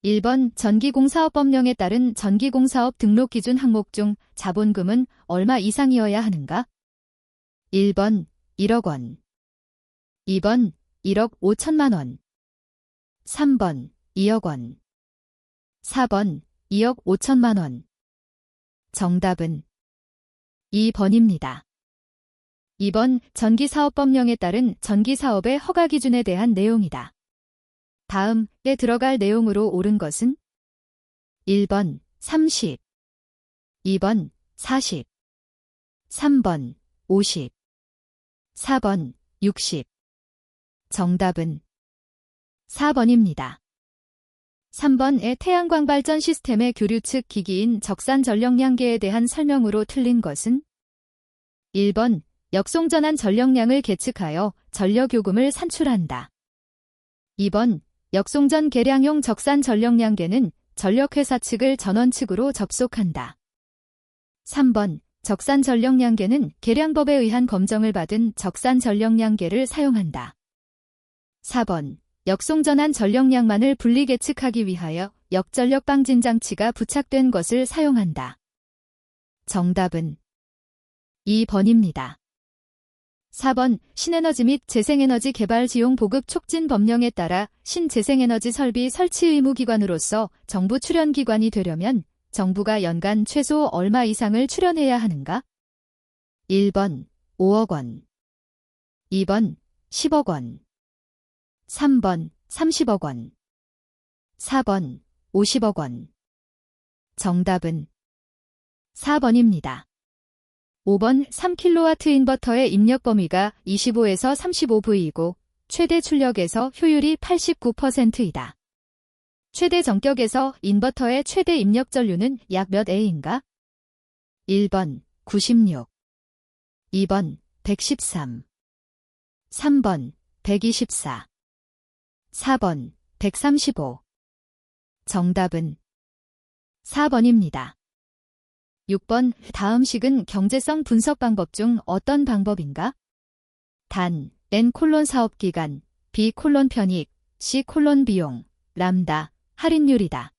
1번 전기공사업법령에 따른 전기공사업 등록 기준 항목 중 자본금은 얼마 이상이어야 하는가? 1번 1억 원, 2번 1억 5천만 원, 3번 2억 원, 4번 2억 5천만 원. 정답은 2번입니다. 2번 전기사업법령에 따른 전기사업의 허가 기준에 대한 내용이다. 다음에 들어갈 내용으로 옳은 것은 1번 30, 2번 40, 3번 50, 4번 60. 정답은 4번입니다. 3번의 태양광 발전 시스템의 교류 측 기기인 적산 전력량계에 대한 설명으로 틀린 것은 1번 역송전환 전력량을 계측하여 전력요금을 산출한다. 2번 역송전 계량용 적산 전력량계는 전력회사 측을 전원 측으로 접속한다. 3번 적산 전력량계는 계량법에 의한 검정을 받은 적산 전력량계를 사용한다. 4번 역송전환 전력량만을 분리 계측하기 위하여 역전력 방진 장치가 부착된 것을 사용한다. 정답은 2번입니다. 4번 신에너지 및 재생에너지 개발 지용 보급 촉진 법령에 따라 신재생에너지 설비 설치 의무 기관으로서 정부 출연 기관이 되려면 정부가 연간 최소 얼마 이상을 출연해야 하는가? 1번 5억 원, 2번 10억 원, 3번 30억 원, 4번 50억 원. 정답은 4번입니다. 5번 3kW 인버터의 입력 범위가 25에서 35V이고 최대 출력에서 효율이 89%이다. 최대 전격에서 인버터의 최대 입력 전류는 약 몇 A인가? 1번 96, 2번 113, 3번 124, 4번 135. 정답은 4번입니다. 6번 다음 식은 경제성 분석 방법 중 어떤 방법인가? 단, N 사업기간, B 편익, C 비용, 람다, 할인율이다.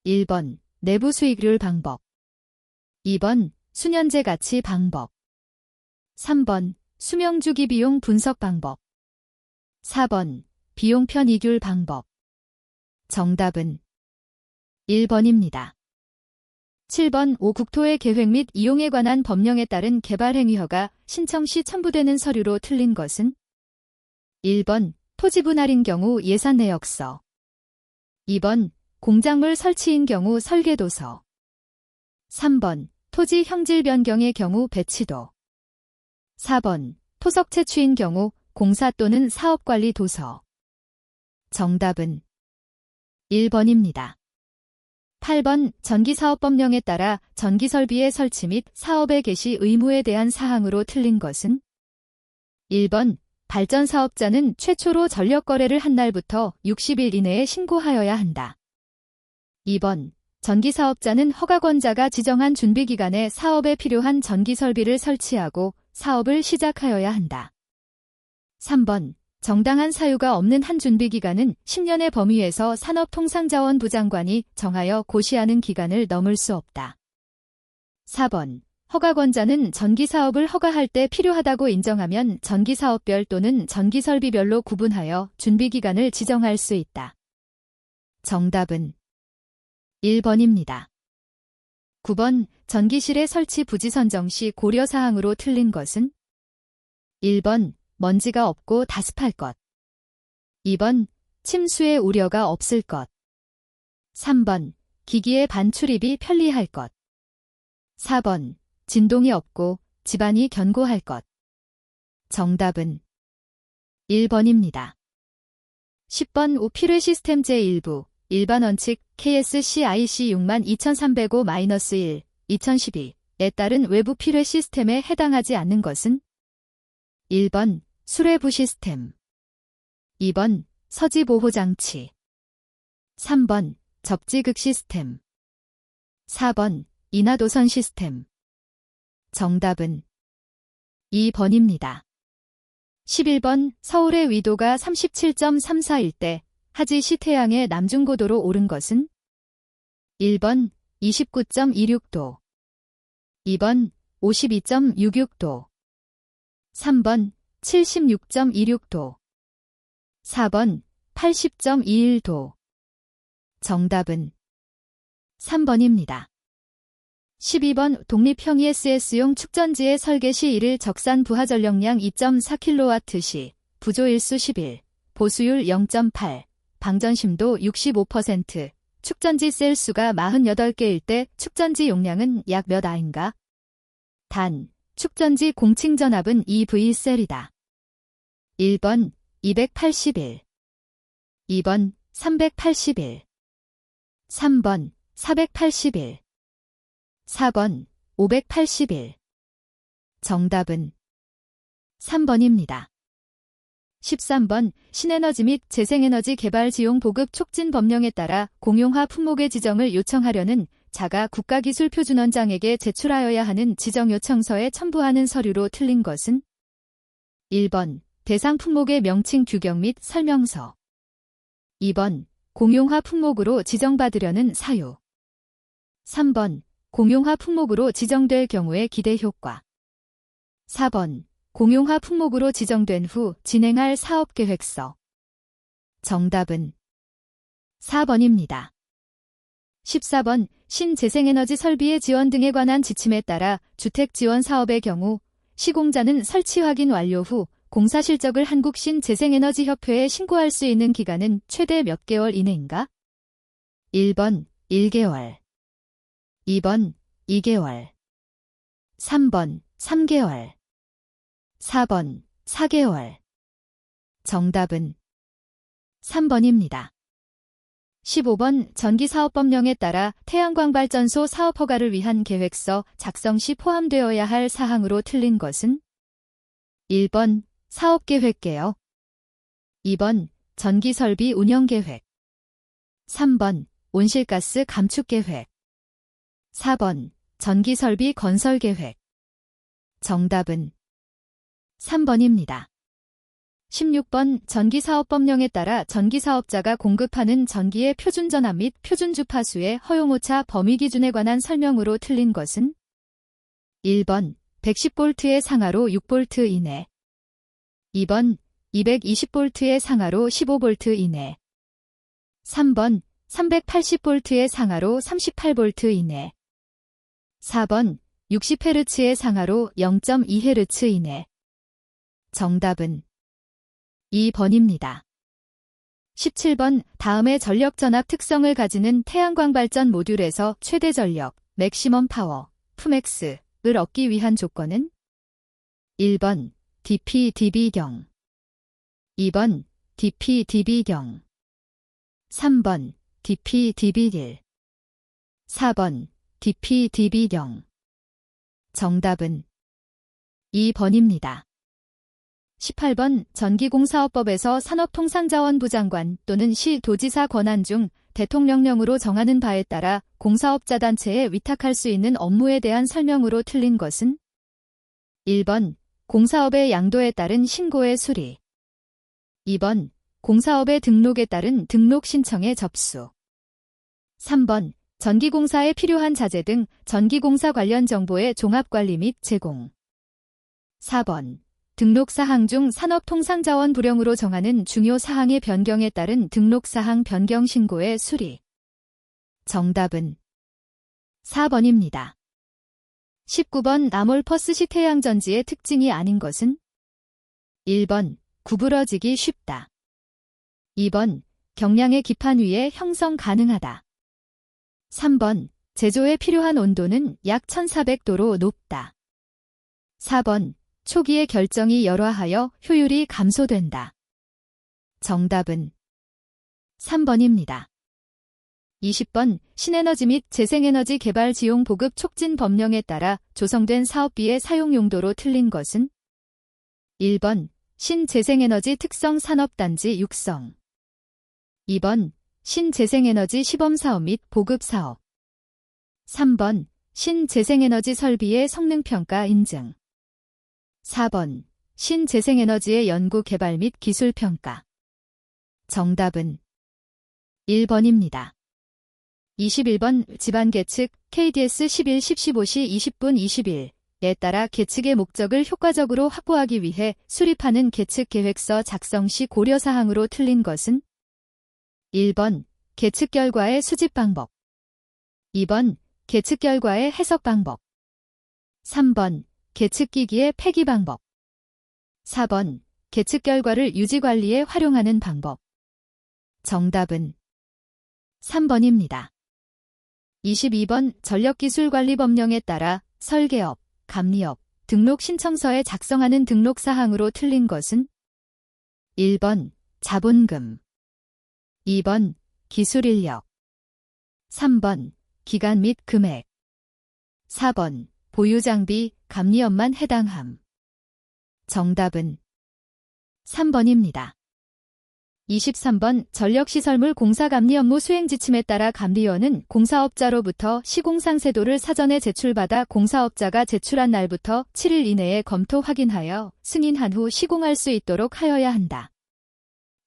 1번 내부 수익률 방법, 2번 수년제 가치 방법, 3번 수명주기 비용 분석 방법, 4번 비용 편익률 방법. 정답은 1번입니다. 7번 5 국토의 계획 및 이용에 관한 법령에 따른 개발행위허가 신청 시 첨부되는 서류로 틀린 것은 1번 토지 분할인 경우 예산 내역서, 2번 공작물 설치인 경우 설계도서, 3번 토지 형질 변경의 경우 배치도, 4번 토석 채취인 경우 공사 또는 사업관리 도서. 정답은 1번입니다. 8번 전기사업법령에 따라 전기설비의 설치 및 사업의 개시 의무에 대한 사항으로 틀린 것은 1번 발전사업자는 최초로 전력거래를 한 날부터 60일 이내에 신고하여야 한다. 2번 전기사업자는 허가권자가 지정한 준비기간에 사업에 필요한 전기설비를 설치하고 사업을 시작하여야 한다. 3번 정당한 사유가 없는 한 준비기간은 10년의 범위에서 산업통상자원부 장관이 정하여 고시하는 기간을 넘을 수 없다. 4번 허가권자는 전기사업을 허가할 때 필요하다고 인정하면 전기사업별 또는 전기설비별로 구분하여 준비기간을 지정할 수 있다. 정답은 1번입니다. 9번 전기실의 설치 부지 선정 시 고려사항으로 틀린 것은 1번 먼지가 없고 다습할 것, 2번 침수의 우려가 없을 것, 3번 기기의 반출입이 편리할 것, 4번 진동이 없고 집안이 견고할 것. 정답은 1번입니다. 10번 오피르 시스템 제1부 일반 원칙 KSCIC 62305-1 2012에 따른 외부 필회 시스템에 해당하지 않는 것은 1번 수뢰부 시스템, 2번 서지보호장치, 3번 접지극 시스템, 4번 인하도선 시스템. 정답은 2번입니다. 11번 서울의 위도가 37.34일 때 하지 시태양의 남중고도로 오른 것은? 1번 29.26도, 2번 52.66도, 3번 76.26도, 4번 80.21도. 정답은 3번입니다. 12번 독립형 ESS용 축전지의 설계 시 1일 적산 부하 전력량 2.4kW 시 부조 일수 11, 보수율 0.8, 방전심도 65%, 축전지 셀 수가 48개일 때 축전지 용량은 약 몇 A인가? 단, 축전지 공칭 전압은 2V 셀이다. 1번 281, 2번 381, 3번 481, 4번 581. 정답은 3번입니다. 13번 신에너지 및 재생에너지 개발 지용 보급 촉진 법령에 따라 공용화 품목의 지정을 요청하려는 자가 국가기술표준원장에게 제출하여야 하는 지정요청서에 첨부하는 서류로 틀린 것은? 1번 대상 품목의 명칭 규격 및 설명서, 2번 공용화 품목으로 지정받으려는 사유, 3번 공용화 품목으로 지정될 경우의 기대 효과, 4번 공용화 품목으로 지정된 후 진행할 사업계획서. 정답은 4번입니다. 14번 신재생에너지 설비의 지원 등에 관한 지침에 따라 주택 지원 사업의 경우 시공자는 설치 확인 완료 후 공사 실적을 한국신재생에너지협회에 신고할 수 있는 기간은 최대 몇 개월 이내인가? 1번 1개월, 2번 2개월, 3번 3개월, 4번 4개월. 정답은 3번입니다. 15번 전기사업법령에 따라 태양광발전소 사업 허가를 위한 계획서 작성 시 포함되어야 할 사항으로 틀린 것은? 1번 사업계획개요, 2번 전기설비 운영계획, 3번 온실가스 감축계획, 4번 전기설비 건설계획. 정답은 3번입니다. 16번 전기사업법령에 따라 전기사업자가 공급하는 전기의 표준전압 및 표준주파수의 허용오차 범위 기준에 관한 설명으로 틀린 것은? 1번 110V의 상하로 6V 이내, 2번 220V의 상하로 15V 이내, 3번 380V의 상하로 38V 이내, 4번 60Hz의 상하로 0.2Hz 이내. 정답은 2번입니다. 17번 다음의 전력 전압 특성을 가지는 태양광 발전 모듈에서 최대 전력, 맥시멈 파워, Pmax을 얻기 위한 조건은? 1번 DP-dB경, 2번 DP-dB경, 3번 DP-dB1, 4번 DP-dB경. 정답은 2번입니다. 18번 전기공사업법에서 산업통상자원부 장관 또는 시도지사 권한 중 대통령령으로 정하는 바에 따라 공사업자 단체에 위탁할 수 있는 업무에 대한 설명으로 틀린 것은? 1번 공사업의 양도에 따른 신고의 수리, 2번 공사업의 등록에 따른 등록 신청의 접수, 3번 전기공사에 필요한 자재 등 전기공사 관련 정보의 종합관리 및 제공, 4번 등록사항 중 산업통상자원 불용으로 정하는 중요 사항의 변경에 따른 등록사항 변경 신고의 수리. 정답은 4번입니다. 19번 아몰퍼스 시태양전지의 특징이 아닌 것은? 1번 구부러지기 쉽다, 2번 경량의 기판 위에 형성 가능하다, 3번 제조에 필요한 온도는 약 1400도로 높다, 4번 초기의 결정이 열화하여 효율이 감소된다. 정답은 3번입니다. 20번 신에너지 및 재생에너지 개발 지용 보급 촉진 법령에 따라 조성된 사업비의 사용 용도로 틀린 것은? 1번 신재생에너지 특성 산업단지 육성, 2번 신재생에너지 시범사업 및 보급사업, 3번 신재생에너지 설비의 성능평가 인증, 4번 신재생에너지의 연구 개발 및 기술평가. 정답은 1번입니다. 21번 집안 계측 KDS 11, 10, 15시 20분 20일에 따라 계측의 목적을 효과적으로 확보하기 위해 수립하는 계측 계획서 작성 시 고려사항으로 틀린 것은 1번 계측 결과의 수집 방법 2번 계측 결과의 해석 방법 3번 계측기기의 폐기 방법 4번 계측 결과를 유지관리에 활용하는 방법 정답은 3번입니다. 22번 전력기술관리법령에 따라 설계업, 감리업, 등록 신청서에 작성하는 등록사항으로 틀린 것은 1번 자본금 2번 기술인력 3번 기간 및 금액 4번 보유장비, 감리업만 해당함. 정답은 3번입니다. 23번 전력시설물 공사 감리 업무 수행 지침에 따라 감리원은 공사업자로부터 시공상세도를 사전에 제출받아 공사업자가 제출한 날부터 7일 이내에 검토 확인하여 승인한 후 시공할 수 있도록 하여야 한다.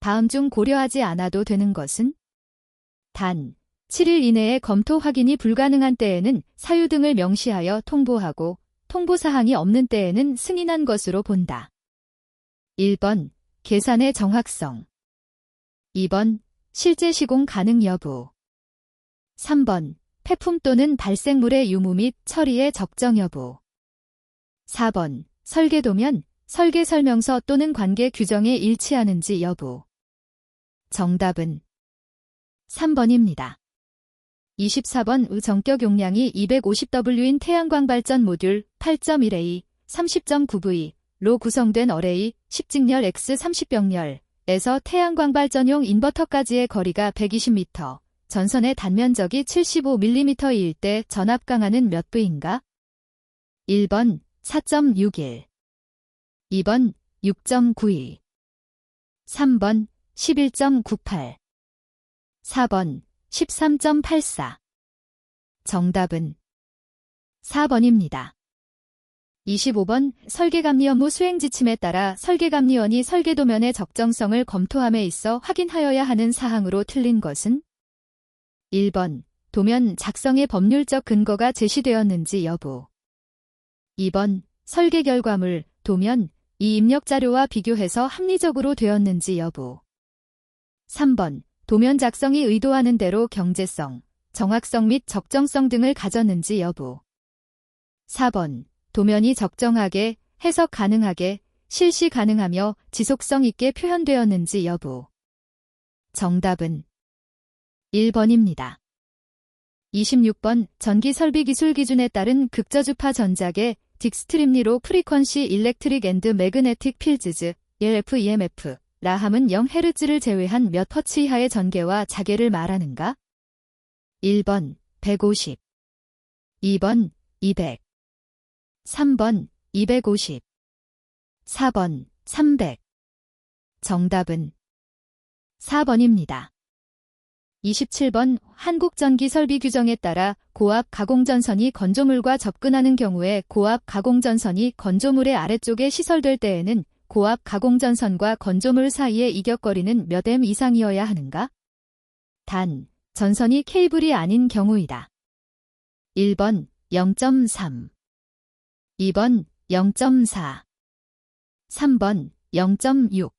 다음 중 고려하지 않아도 되는 것은 단 7일 이내에 검토 확인이 불가능한 때에는 사유 등을 명시하여 통보하고 통보사항이 없는 때에는 승인한 것으로 본다. 1번 계산의 정확성 2번 실제 시공 가능 여부 3번 폐품 또는 발생물의 유무 및 처리의 적정 여부 4번 설계도면 설계 설명서 또는 관계 규정에 일치하는지 여부 정답은 3번입니다. 24번 전격 용량이 250W인 태양광발전 모듈 8.1A 30.9V로 구성된 어레이 10직렬 X30병렬 에서 태양광발전용 인버터까지의 거리가 120m, 전선의 단면적이 75mm일 때 전압 강하는 몇 V인가? 1번 4.61 2번 6.92 3번 11.98 4번 13.84 정답은 4번입니다. 25번 설계감리 업무 수행 지침에 따라 설계감리원이 설계도면의 적정성을 검토함에 있어 확인하여야 하는 사항으로 틀린 것은 1번 도면 작성의 법률적 근거가 제시되었는지 여부 2번 설계 결과물, 도면, 이 입력자료와 비교해서 합리적으로 되었는지 여부 3번 도면 작성이 의도하는 대로 경제성, 정확성 및 적정성 등을 가졌는지 여부 4번 도면이 적정하게, 해석 가능하게, 실시 가능하며 지속성 있게 표현되었는지 여부 정답은 1번입니다. 26번 전기 설비 기술 기준에 따른 극저주파 전자계 딕스트림리로 프리퀀시 일렉트릭 앤드 매그네틱 필즈즈 EMF 라함은 0Hz를 제외한 몇 허츠 이하의 전개와 자계를 말하는가? 1번 150 2번 200 3번 250 4번 300 정답은 4번입니다. 27번 한국전기설비 규정에 따라 고압 가공전선이 건조물과 접근하는 경우에 고압 가공전선이 건조물의 아래쪽에 시설될 때에는 고압 가공전선과 건조물 사이의 이격거리는 몇 M 이상이어야 하는가? 단, 전선이 케이블이 아닌 경우이다. 1번 0.3 2번 0.4 3번 0.6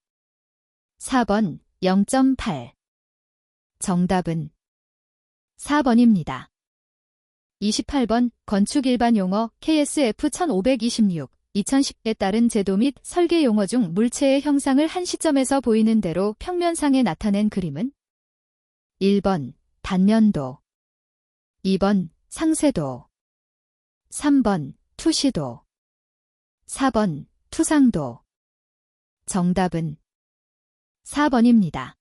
4번 0.8 정답은 4번입니다. 28번 건축 일반 용어 KSF 1526 2010에 따른 제도 및 설계 용어 중 물체의 형상을 한 시점에서 보이는 대로 평면상에 나타낸 그림은 1번 단면도 2번 상세도 3번 투시도 4번 투상도 정답은 4번입니다.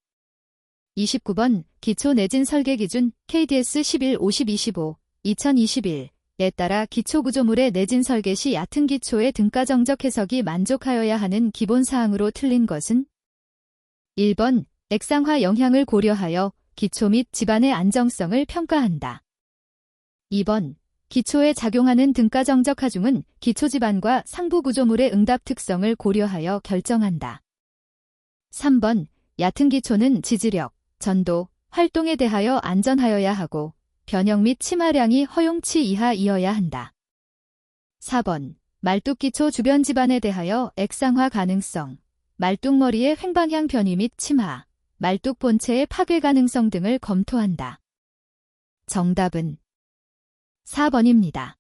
29번 기초 내진 설계 기준 KDS 11 50 25 2021에 따라 기초구조물의 내진 설계 시 얕은 기초의 등가정적 해석이 만족하여야 하는 기본사항으로 틀린 것은 1번 액상화 영향을 고려하여 기초 및 지반의 안정성을 평가한다. 2번 기초에 작용하는 등가정적 하중은 기초지반과 상부구조물의 응답 특성을 고려하여 결정한다. 3번 얕은 기초는 지지력, 전도, 활동에 대하여 안전하여야 하고 변형 및 침하량이 허용치 이하이어야 한다. 4번 말뚝기초 주변 집안에 대하여 액상화 가능성, 말뚝머리의 횡방향 변이 및 침하, 말뚝 본체의 파괴 가능성 등을 검토한다. 정답은 4번입니다.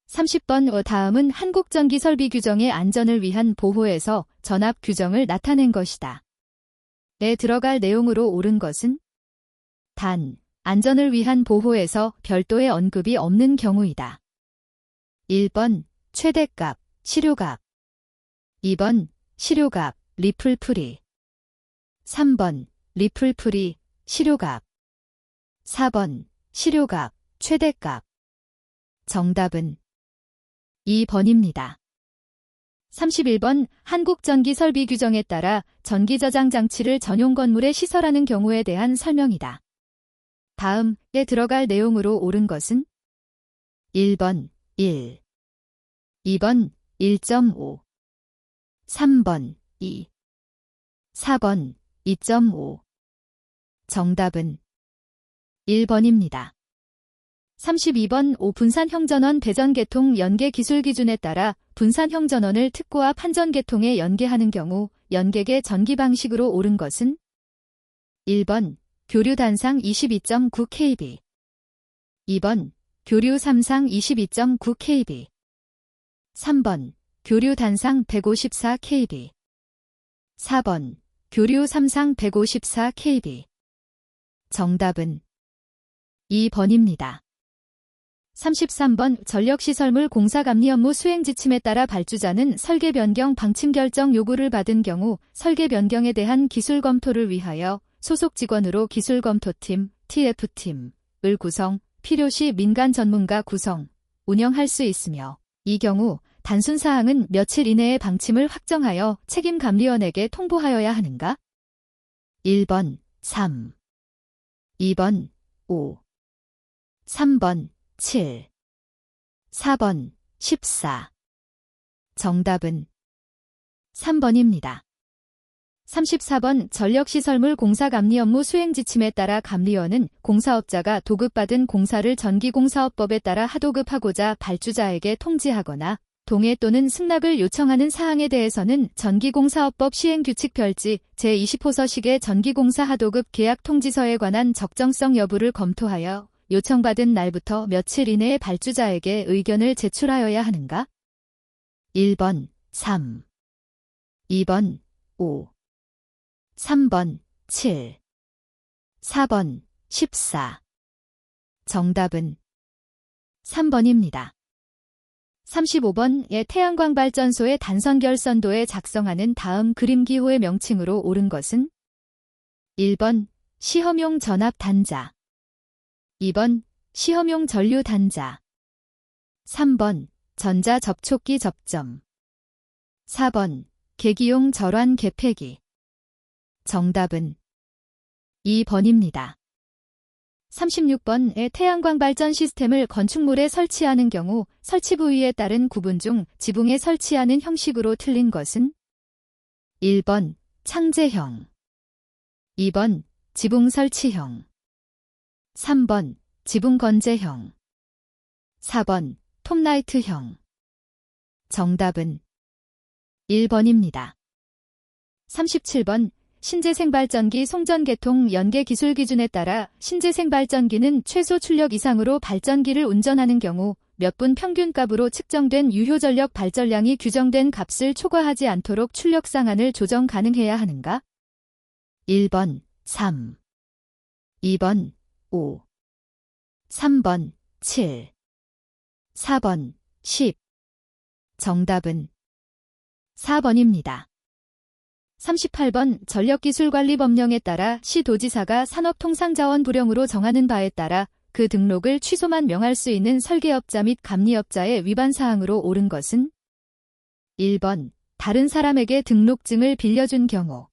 30번 다음은 한국전기설비 규정의 안전을 위한 보호에서 전압 규정을 나타낸 것이다. 에 들어갈 내용으로 옳은 것은 단, 안전을 위한 보호에서 별도의 언급이 없는 경우이다. 1번 최대값, 시료값 2번 시료값, 리플프리 3번 리플프리, 시료값 4번 시료값, 최대값 정답은 2번입니다. 31번 한국전기설비 규정에 따라 전기저장 장치를 전용 건물에 시설하는 경우에 대한 설명이다. 다음에 들어갈 내용으로 옳은 것은 1번 1, 2번 1.5, 3번 2, 4번 2.5 정답은 1번입니다. 32번 5분산형전원 배전계통 연계 기술 기준에 따라 분산형전원을 특고압 한전계통에 연계하는 경우 연계계 전기 방식으로 옳은 것은 1번 교류 단상 22.9kV 2번 교류 삼상 22.9kV 3번 교류 단상 154kV 4번 교류 삼상 154kV 정답은 2번입니다. 33번 전력시설물 공사 감리 업무 수행 지침에 따라 발주자는 설계 변경 방침 결정 요구를 받은 경우 설계 변경에 대한 기술 검토를 위하여 소속 직원으로 기술 검토팀, TF팀을 구성, 필요시 민간 전문가 구성, 운영할 수 있으며 이 경우 단순 사항은 며칠 이내에 방침을 확정하여 책임감리원에게 통보하여야 하는가? 1번 3, 2번 5, 3번 7, 4번 14 정답은 3번입니다. 34번 전력시설물 공사 감리 업무 수행 지침에 따라 감리원은 공사업자가 도급받은 공사를 전기공사업법에 따라 하도급하고자 발주자에게 통지하거나 동의 또는 승낙을 요청하는 사항에 대해서는 전기공사업법 시행규칙 별지 제20호서식의 전기공사 하도급 계약 통지서에 관한 적정성 여부를 검토하여 요청받은 날부터 며칠 이내에 발주자에게 의견을 제출하여야 하는가? 1번 3, 2번 5, 3번 7, 4번 14 정답은 3번입니다. 35번의 태양광발전소의 단선결선도에 작성하는 다음 그림기호의 명칭으로 옳은 것은 1번 시험용 전압단자 2번 시험용 전류단자 3번 전자접촉기 접점 4번 계기용 절환 개폐기 정답은 2번입니다. 36번의 태양광 발전 시스템을 건축물에 설치하는 경우 설치 부위에 따른 구분 중 지붕에 설치하는 형식으로 틀린 것은 1번 창제형 2번 지붕 설치형 3번 지붕 건재형 4번 톱라이트형 정답은 1번입니다. 37번 신재생발전기 송전계통 연계기술 기준에 따라 신재생발전기는 최소 출력 이상으로 발전기를 운전하는 경우 몇 분 평균값으로 측정된 유효전력 발전량이 규정된 값을 초과하지 않도록 출력 상한을 조정 가능해야 하는가? 1번 3, 2번 5, 3번 7, 4번 10 정답은 4번입니다. 38번 전력기술관리법령에 따라 시도지사가 산업통상자원 불용으로 정하는 바에 따라 그 등록을 취소만 명할 수 있는 설계업자 및 감리업자의 위반사항으로 옳은 것은 1번 다른 사람에게 등록증을 빌려준 경우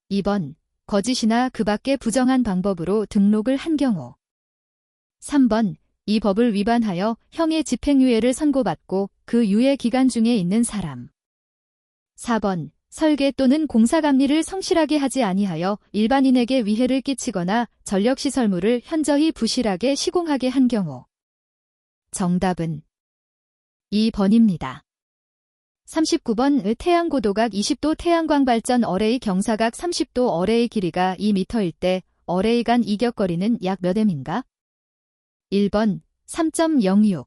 2번 거짓이나 그 밖의 부정한 방법으로 등록을 한 경우 3번 이 법을 위반하여 형의 집행유예를 선고받고 그 유예 기간 중에 있는 사람 4번 설계 또는 공사감리를 성실하게 하지 아니하여 일반인에게 위해를 끼치거나 전력시설물을 현저히 부실하게 시공하게 한 경우. 정답은 2번입니다. 39번 태양고도각 20도 태양광발전 어레이 경사각 30도 어레이 길이가 2m일 때 어레이 간 이격거리는 약 몇 m인가? 1번 3.06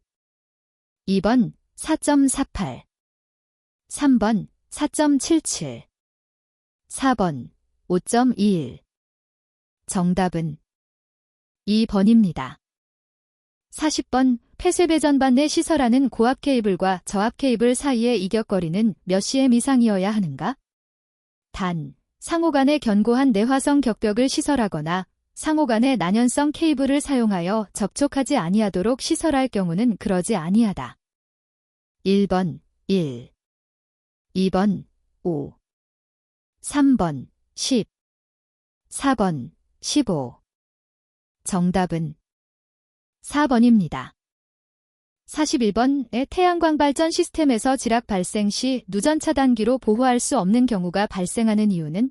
2번 4.48 3번 4.77 4번 5.21 정답은 2번입니다. 40번 폐쇄배전반 내 시설하는 고압 케이블과 저압 케이블 사이의 이격거리는 몇 cm 이상이어야 하는가? 단, 상호 간에 견고한 내화성 격벽을 시설하거나 상호 간에 난연성 케이블을 사용하여 접촉하지 아니하도록 시설할 경우는 그러지 아니하다. 1번 1 2번 5 3번 10 4번 15 정답은 4번입니다. 41번의 태양광 발전 시스템에서 지락 발생 시 누전 차단기로 보호할 수 없는 경우가 발생하는 이유는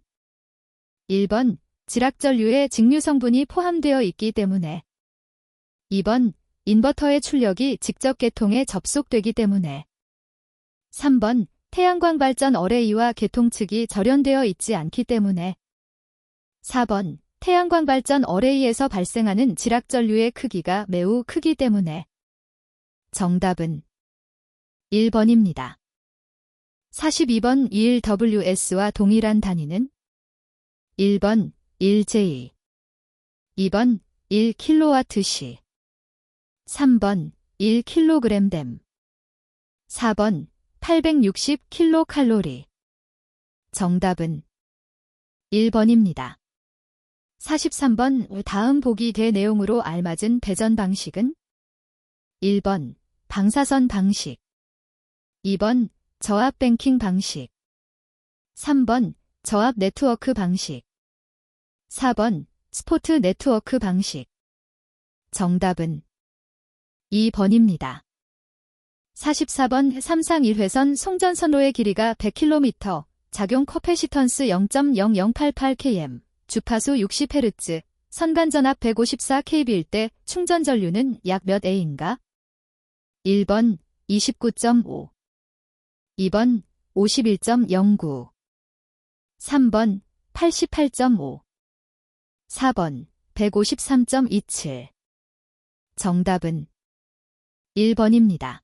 1번 지락 전류에 직류 성분이 포함되어 있기 때문에 2번 인버터의 출력이 직접 계통에 접속되기 때문에 3번 태양광 발전 어레이와 계통 측이 절연되어 있지 않기 때문에 4번 태양광 발전 어레이에서 발생하는 지락 전류의 크기가 매우 크기 때문에 정답은 1번입니다. 42번 1WS와 동일한 단위는 1번 1J 2번 1kWh 3번 1kg댐 4번 860kcal 정답은 1번입니다. 43번 다음 보기 대 내용으로 알맞은 배전 방식은 1번 방사선 방식 2번 저압 뱅킹 방식 3번 저압 네트워크 방식 4번 스포트 네트워크 방식 정답은 2번입니다. 44번 3상 1회선 송전선로의 길이가 100km, 작용 커패시턴스 0.00888km, 주파수 60Hz, 선간전압 154kB일 때 충전 전류는 약 몇 A인가? 1번 29.5 2번 51.09 3번 88.5 4번 153.27 정답은 1번입니다.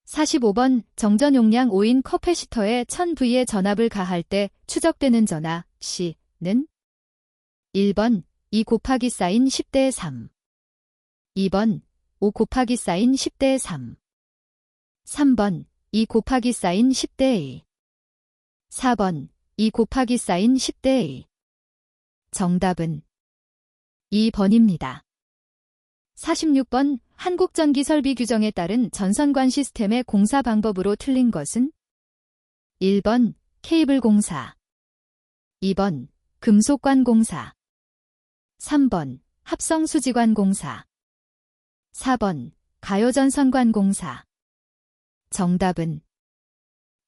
45번 정전 용량 5인 커패시터에 1000V의 전압을 가할 때 추적되는 전압 C는 1번 2 곱하기 사인 10대 3 2번 5 곱하기 사인 10대 3 3번 2 곱하기 사인 10대 2 4번 2 곱하기 사인 10대 2 정답은 2번입니다. 46번 한국전기설비 규정에 따른 전선관 시스템의 공사 방법으로 틀린 것은 1번 케이블 공사 2번 금속관 공사 3번 합성수지관 공사 4번 가요전선관 공사 정답은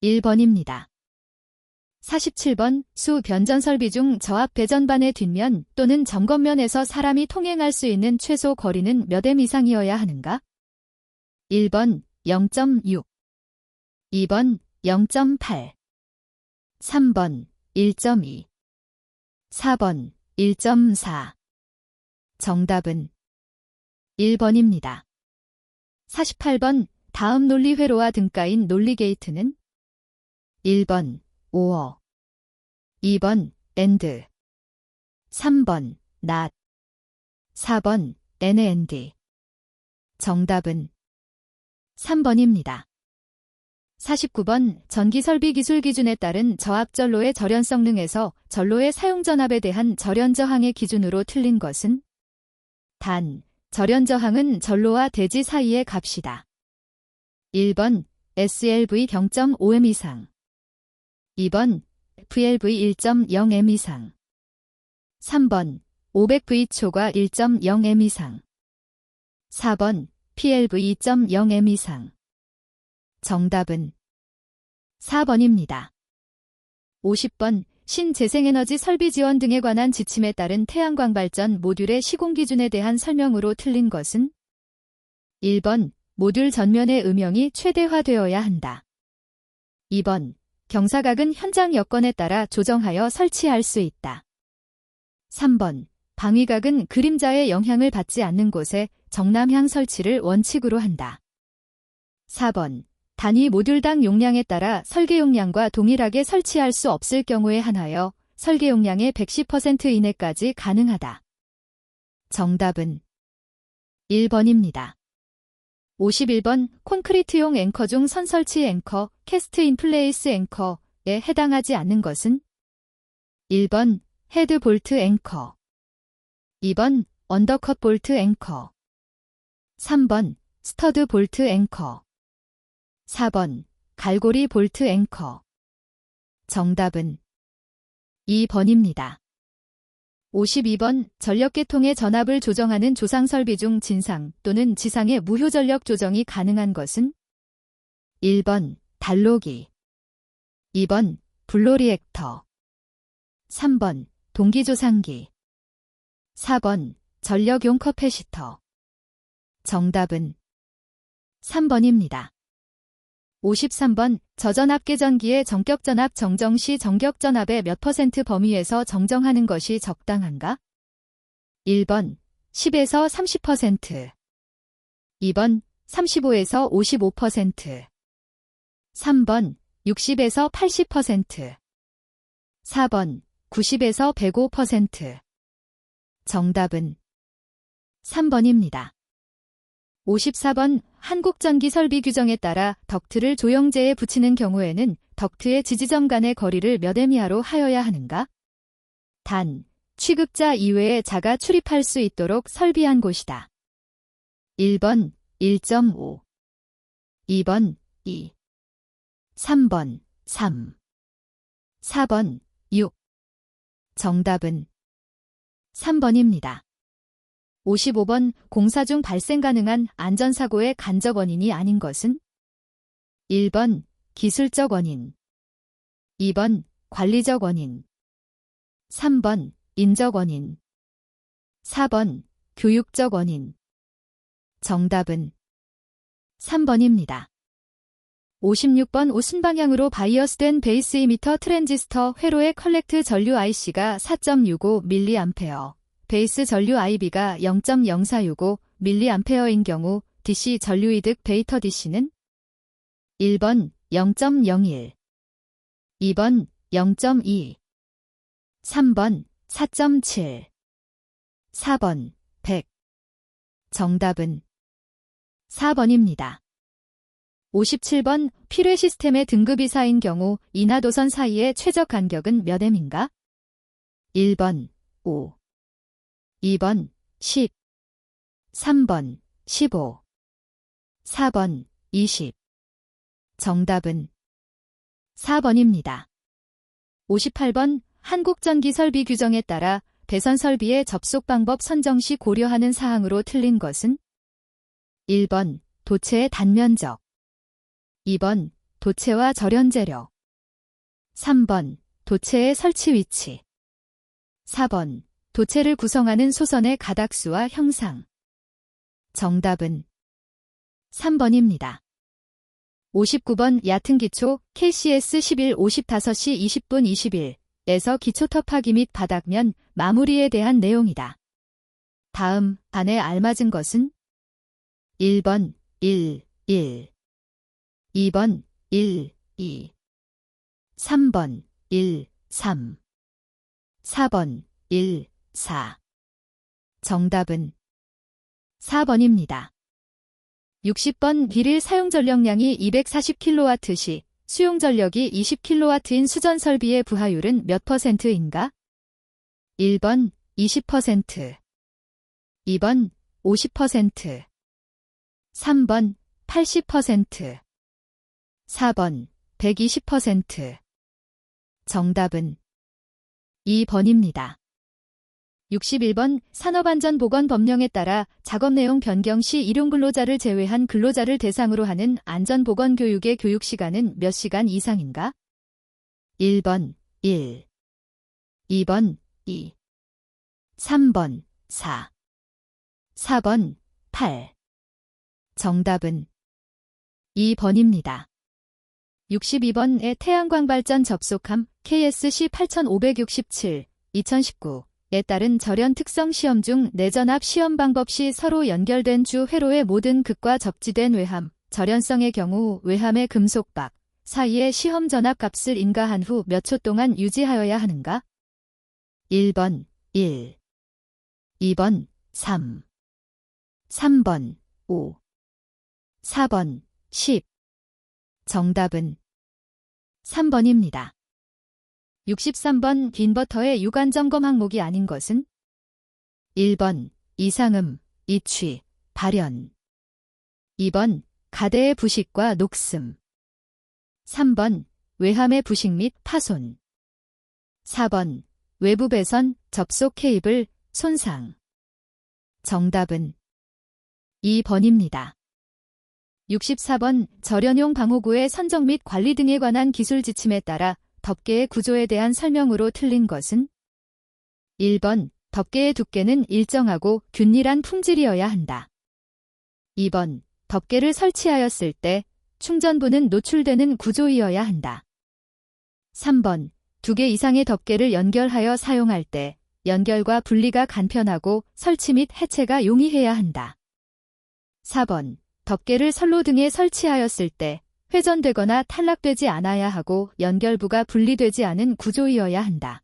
1번입니다. 47번 수 변전설비 중 저압 배전반의 뒷면 또는 점검면에서 사람이 통행할 수 있는 최소 거리는 몇 m 이상이어야 하는가? 1번 0.6 2번 0.8 3번 1.2 4번 1.4 정답은 1번입니다. 48번 다음 논리 회로와 등가인 논리 게이트는 1번 or 2번 and 3번 not 4번 and 정답은 3번입니다. 49번 전기설비 기술 기준에 따른 저압 전로의 절연 성능에서 전로의 사용 전압에 대한 절연 저항의 기준으로 틀린 것은 단, 절연 저항은 전로와 대지 사이의 값이다. 1번 SLV 0.5m 이상 2번 VLV 1.0m 이상 3번 500V 초과 1.0m 이상 4번 PLV 2.0m 이상 정답은 4번입니다. 50번 신재생에너지 설비 지원 등에 관한 지침에 따른 태양광 발전 모듈의 시공 기준에 대한 설명으로 틀린 것은 1번 모듈 전면의 음영이 최대화되어야 한다. 2번 경사각은 현장 여건에 따라 조정하여 설치할 수 있다. 3번 방위각은 그림자의 영향을 받지 않는 곳에 정남향 설치를 원칙으로 한다. 4번 단위 모듈당 용량에 따라 설계 용량과 동일하게 설치할 수 없을 경우에 한하여 설계 용량의 110% 이내까지 가능하다. 정답은 1번입니다. 51번 콘크리트용 앵커 중 선설치 앵커, 캐스트 인플레이스 앵커에 해당하지 않는 것은 1번 헤드 볼트 앵커, 2번 언더컷 볼트 앵커, 3번 스터드 볼트 앵커, 4번 갈고리 볼트 앵커. 정답은 2번입니다. 52번 전력계통의 전압을 조정하는 조상 설비 중 진상 또는 지상의 무효 전력 조정이 가능한 것은 1번 단로기, 2번 블로리액터, 3번 동기조상기, 4번 전력용 커패시터. 정답은 3번입니다. 53번 저전압계전기의 정격전압 정정 시 정격전압의 몇 % 범위에서 정정하는 것이 적당한가? 1번 10에서 30%, 2번 35에서 55%, 3번 60에서 80%, 4번 90에서 105%. 정답은 3번입니다. 54번 한국전기설비 규정에 따라 덕트를 조영제에 붙이는 경우에는 덕트의 지지점 간의 거리를 몇 m이하로 하여야 하는가? 단, 취급자 이외의 자가 출입할 수 있도록 설비한 곳이다. 1번 1.5, 2번 2, 3번 3, 4번 6. 정답은 3번입니다. 55번 공사 중 발생 가능한 안전사고의 간접 원인이 아닌 것은 1번 기술적 원인, 2번 관리적 원인, 3번 인적 원인, 4번 교육적 원인. 정답은 3번입니다. 56번 오순 방향으로 바이어스된 베이스 이미터 트랜지스터 회로의 컬렉트 전류 IC가 4.65mA, 베이스 전류 IB가 0.0465mA인 경우 DC 전류이득 베이터 DC는 1번 0.01, 2번 0.2, 3번 4.7, 4번 100. 정답은 4번입니다. 57번 필회 시스템의 등급 이사인 경우 인하도선 사이의 최적 간격은 몇 m인가? 1번 5, 2번 10, 3번 15, 4번 20. 정답은 4번입니다. 58번 한국전기설비 규정에 따라 배선 설비의 접속 방법 선정 시 고려하는 사항으로 틀린 것은 1번 도체의 단면적, 2번 도체와 절연재료, 3번 도체의 설치 위치, 4번 도체를 구성하는 소선의 가닥수와 형상. 정답은 3번입니다. 59번 얕은 기초 KCS 11 55시 20분 20일에서 기초 터파기 및 바닥면 마무리에 대한 내용이다. 다음 안에 알맞은 것은 1번 1, 1, 2번 1, 2, 3번 1, 3, 4번 1, 4. 정답은 4번입니다. 60번 빌일 사용 전력량이 240kW 시 수용 전력이 20kW인 수전 설비의 부하율은 몇 %인가? 1번 20%, 2번 50%, 3번 80%, 4번 120%. 정답은 2번입니다. 61번 산업안전보건법령에 따라 작업 내용 변경 시 일용근로자를 제외한 근로자를 대상으로 하는 안전보건교육의 교육시간은 몇 시간 이상인가? 1번 1, 2번 2, 3번 4, 4번 8. 정답은 2번입니다. 62번에 태양광 발전 접속함 KSC 8567, 2019에 따른 절연 특성 시험 중 내전압 시험 방법 시 서로 연결된 주 회로의 모든 극과 접지된 외함, 절연성의 경우 외함의 금속박 사이의 시험 전압 값을 인가한 후 몇 초 동안 유지하여야 하는가? 1번 1, 2번 3, 3번 5, 4번 10. 정답은 3번입니다. 63번 빈버터의 유관 점검 항목이 아닌 것은? 1번 이상음, 이취, 발현. 2번 가대의 부식과 녹슨. 3번 외함의 부식 및 파손. 4번 외부 배선, 접속 케이블, 손상. 정답은 2번입니다. 64번 절연용 방호구의 선정 및 관리 등에 관한 기술 지침에 따라 덮개의 구조에 대한 설명으로 틀린 것은? 1번 덮개의 두께는 일정하고 균일한 품질이어야 한다. 2번 덮개를 설치하였을 때 충전부는 노출되는 구조이어야 한다. 3번 2개 이상의 덮개를 연결하여 사용할 때 연결과 분리가 간편하고 설치 및 해체가 용이해야 한다. 4번 덮개를 선로 등에 설치하였을 때 회전되거나 탈락되지 않아야 하고 연결부가 분리되지 않은 구조이어야 한다.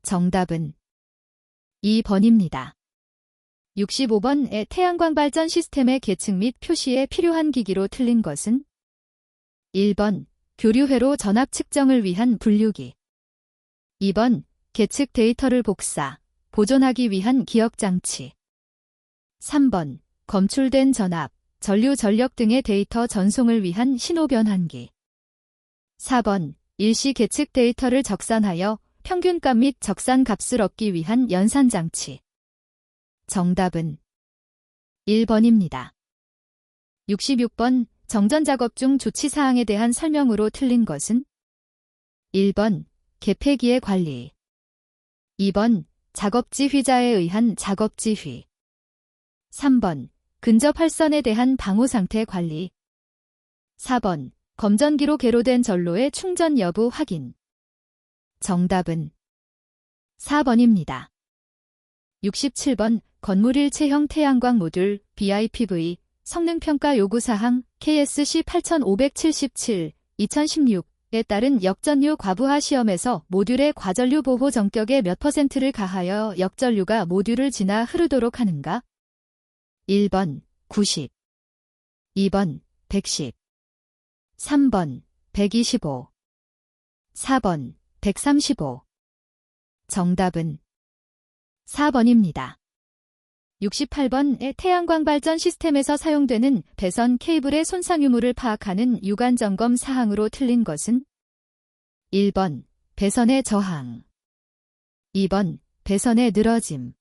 정답은 2번입니다. 65번에 태양광 발전 시스템의 계측 및 표시에 필요한 기기로 틀린 것은? 1번 교류회로 전압 측정을 위한 분류기. 2번 계측 데이터를 복사, 보존하기 위한 기억장치. 3번 검출된 전압, 전류 전력 등의 데이터 전송을 위한 신호 변환기. 4번 일시 계측 데이터를 적산하여 평균값 및 적산 값을 얻기 위한 연산장치. 정답은 1번입니다. 66번 정전 작업 중 조치사항에 대한 설명으로 틀린 것은? 1번 개폐기의 관리. 2번 작업지휘자에 의한 작업지휘. 3번 근접 활선에 대한 방호 상태 관리. 4번 검전기로 개로된 전로의 충전 여부 확인. 정답은 4번입니다. 67번 건물 일체형 태양광 모듈 BIPV 성능평가 요구사항 KSC 8577, 2016에 따른 역전류 과부하 시험에서 모듈의 과전류 보호 정격의 몇 %를 가하여 역전류가 모듈을 지나 흐르도록 하는가? 1번 90, 2번 110, 3번 125, 4번 135. 정답은 4번입니다. 68번의 태양광 발전 시스템에서 사용되는 배선 케이블의 손상 유무를 파악하는 유관 점검 사항으로 틀린 것은? 1번 배선의 저항, 2번 배선의 늘어짐,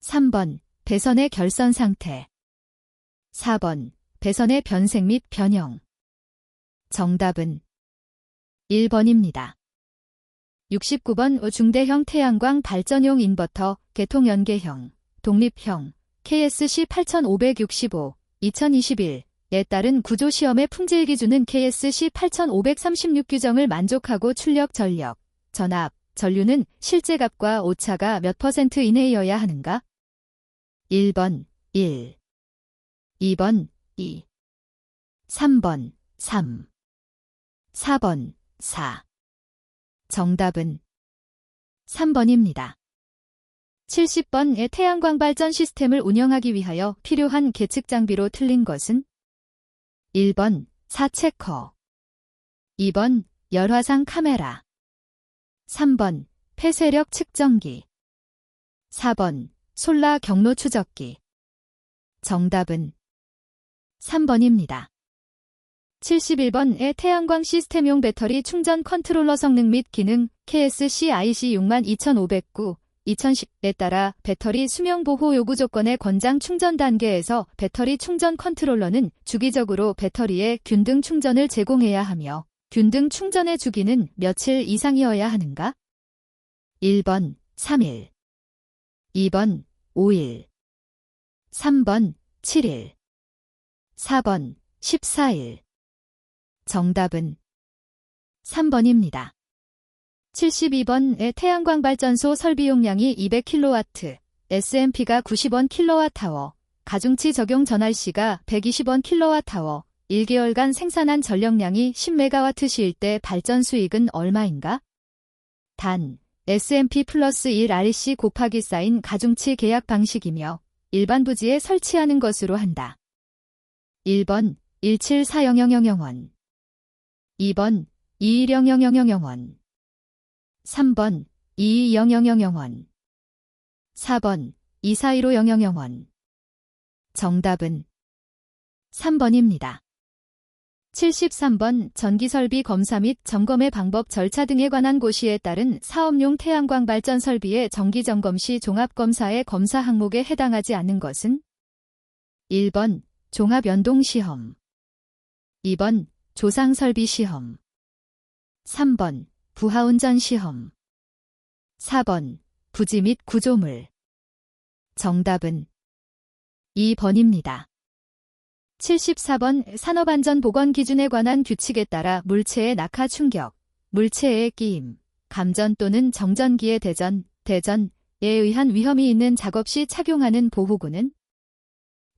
3번 배선의 결선 상태, 4번 배선의 변색 및 변형. 정답은 1번입니다. 69번 중대형 태양광 발전용 인버터 개통 연계형, 독립형 KSC 8565, 2021에 따른 구조시험의 품질 기준은 KSC 8536 규정을 만족하고 출력 전력, 전압, 전류는 실제값과 오차가 몇 % 이내여야 하는가? 1번 1, 2번 2, 3번 3, 4번 4. 정답은 3번입니다. 70번의 태양광 발전 시스템을 운영하기 위하여 필요한 계측 장비로 틀린 것은? 1번 사체커, 2번 열화상 카메라, 3번 폐쇄력 측정기, 4번 솔라 경로 추적기. 정답은 3번입니다. 71번의 태양광 시스템용 배터리 충전 컨트롤러 성능 및 기능 KSC IC 62509, 2010에 따라 배터리 수명 보호 요구 조건의 권장 충전 단계에서 배터리 충전 컨트롤러는 주기적으로 배터리에 균등 충전을 제공해야 하며 균등 충전의 주기는 며칠 이상이어야 하는가? 1번 3일, 2번 5일, 3번 7일, 4번 14일. 정답은 3번입니다. 72번의 태양광 발전소 설비 용량이 200kW, S&P가 90원 kWh, 가중치 적용 전할시가 120원 kWh, 1개월간 생산한 전력량이 10MW시일 때 발전 수익은 얼마인가? 단, S&P 플러스 1RC 곱하기 쌓인 가중치 계약 방식이며 일반 부지에 설치하는 것으로 한다. 1번 1740000원, 2번 2100000원, 3번 2200000원, 4번 2415000원. 정답은 3번입니다. 73번 전기설비 검사 및 점검의 방법 절차 등에 관한 고시에 따른 사업용 태양광 발전 설비의 정기점검 시 종합검사의 검사 항목에 해당하지 않는 것은? 1번 종합연동시험, 2번 조상설비시험, 3번 부하운전시험, 4번 부지 및 구조물. 정답은 2번입니다. 74번 산업안전보건 기준에 관한 규칙에 따라 물체의 낙하 충격, 물체의 끼임, 감전 또는 정전기의 대전에 의한 위험이 있는 작업 시 착용하는 보호구는?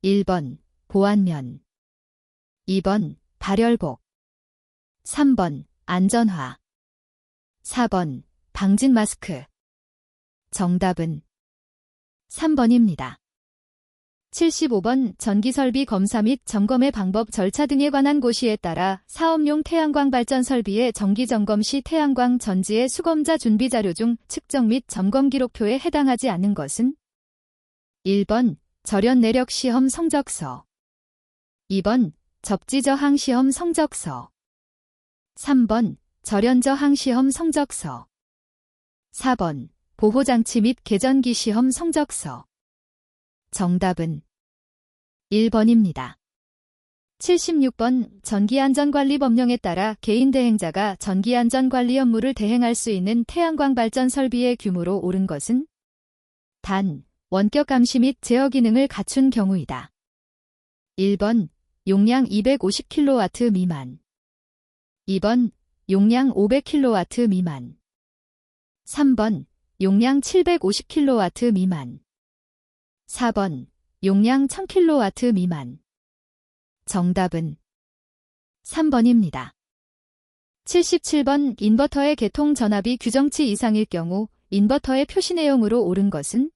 1번 보안면, 2번 발열복, 3번 안전화, 4번 방진 마스크. 정답은 3번입니다. 75번 전기설비 검사 및 점검의 방법 절차 등에 관한 고시에 따라 사업용 태양광 발전 설비의 정기점검 시 태양광 전지의 수검자 준비자료 중 측정 및 점검 기록표에 해당하지 않는 것은? 1번 절연 내력 시험 성적서, 2번 접지 저항 시험 성적서, 3번 절연 저항 시험 성적서, 4번 보호장치 및 계전기 시험 성적서. 정답은 1번입니다. 76번 전기안전관리법령에 따라 개인대행자가 전기안전관리 업무를 대행할 수 있는 태양광 발전 설비의 규모로 옳은 것은? 단, 원격 감시 및 제어 기능을 갖춘 경우이다. 1번 용량 250kW 미만, 2번 용량 500kW 미만, 3번 용량 750kW 미만, 4번 용량 1000kW 미만. 정답은 3번입니다. 77번 인버터의 개통 전압이 규정치 이상일 경우 인버터의 표시 내용으로 옳은 것은?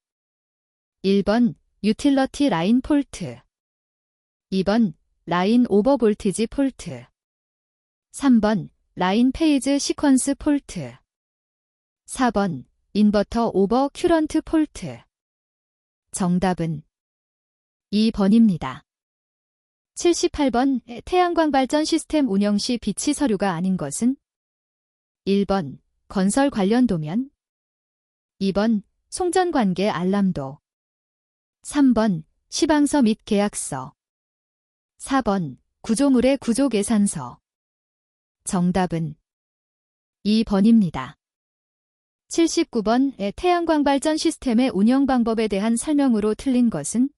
1번 유틸러티 라인 폴트, 2번 라인 오버 볼티지 폴트, 3번 라인 페이즈 시퀀스 폴트, 4번 인버터 오버 큐런트 폴트. 정답은 2번입니다. 78번 태양광 발전 시스템 운영 시 비치 서류가 아닌 것은? 1번 건설 관련 도면, 2번 송전관계 알람도, 3번 시방서 및 계약서, 4번 구조물의 구조계산서. 정답은 2번입니다. 79번 태양광 발전 시스템의 운영 방법에 대한 설명으로 틀린 것은?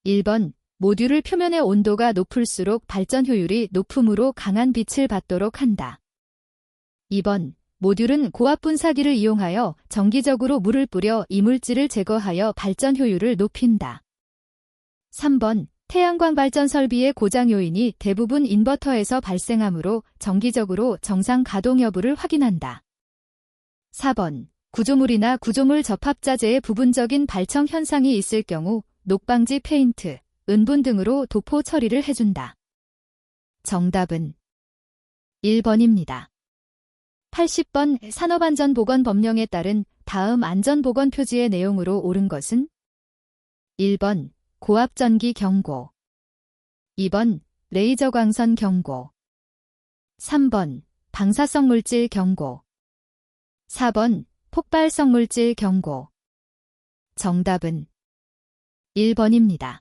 1번 모듈을 표면의 온도가 높을수록 발전 효율이 높음으로 강한 빛을 받도록 한다. 2번 모듈은 고압 분사기를 이용하여 정기적으로 물을 뿌려 이물질을 제거하여 발전 효율을 높인다. 3번 태양광 발전 설비의 고장 요인이 대부분 인버터에서 발생하므로 정기적으로 정상 가동 여부를 확인한다. 4번 구조물이나 구조물 접합자재의 부분적인 발청 현상이 있을 경우 녹방지 페인트, 은분 등으로 도포 처리를 해준다. 정답은 1번입니다. 80번 산업안전보건법령에 따른 다음 안전보건 표지의 내용으로 옳은 것은? 1번 고압전기 경고, 2번 레이저 광선 경고, 3번 방사성 물질 경고, 4번 폭발성 물질 경고. 정답은 1번입니다.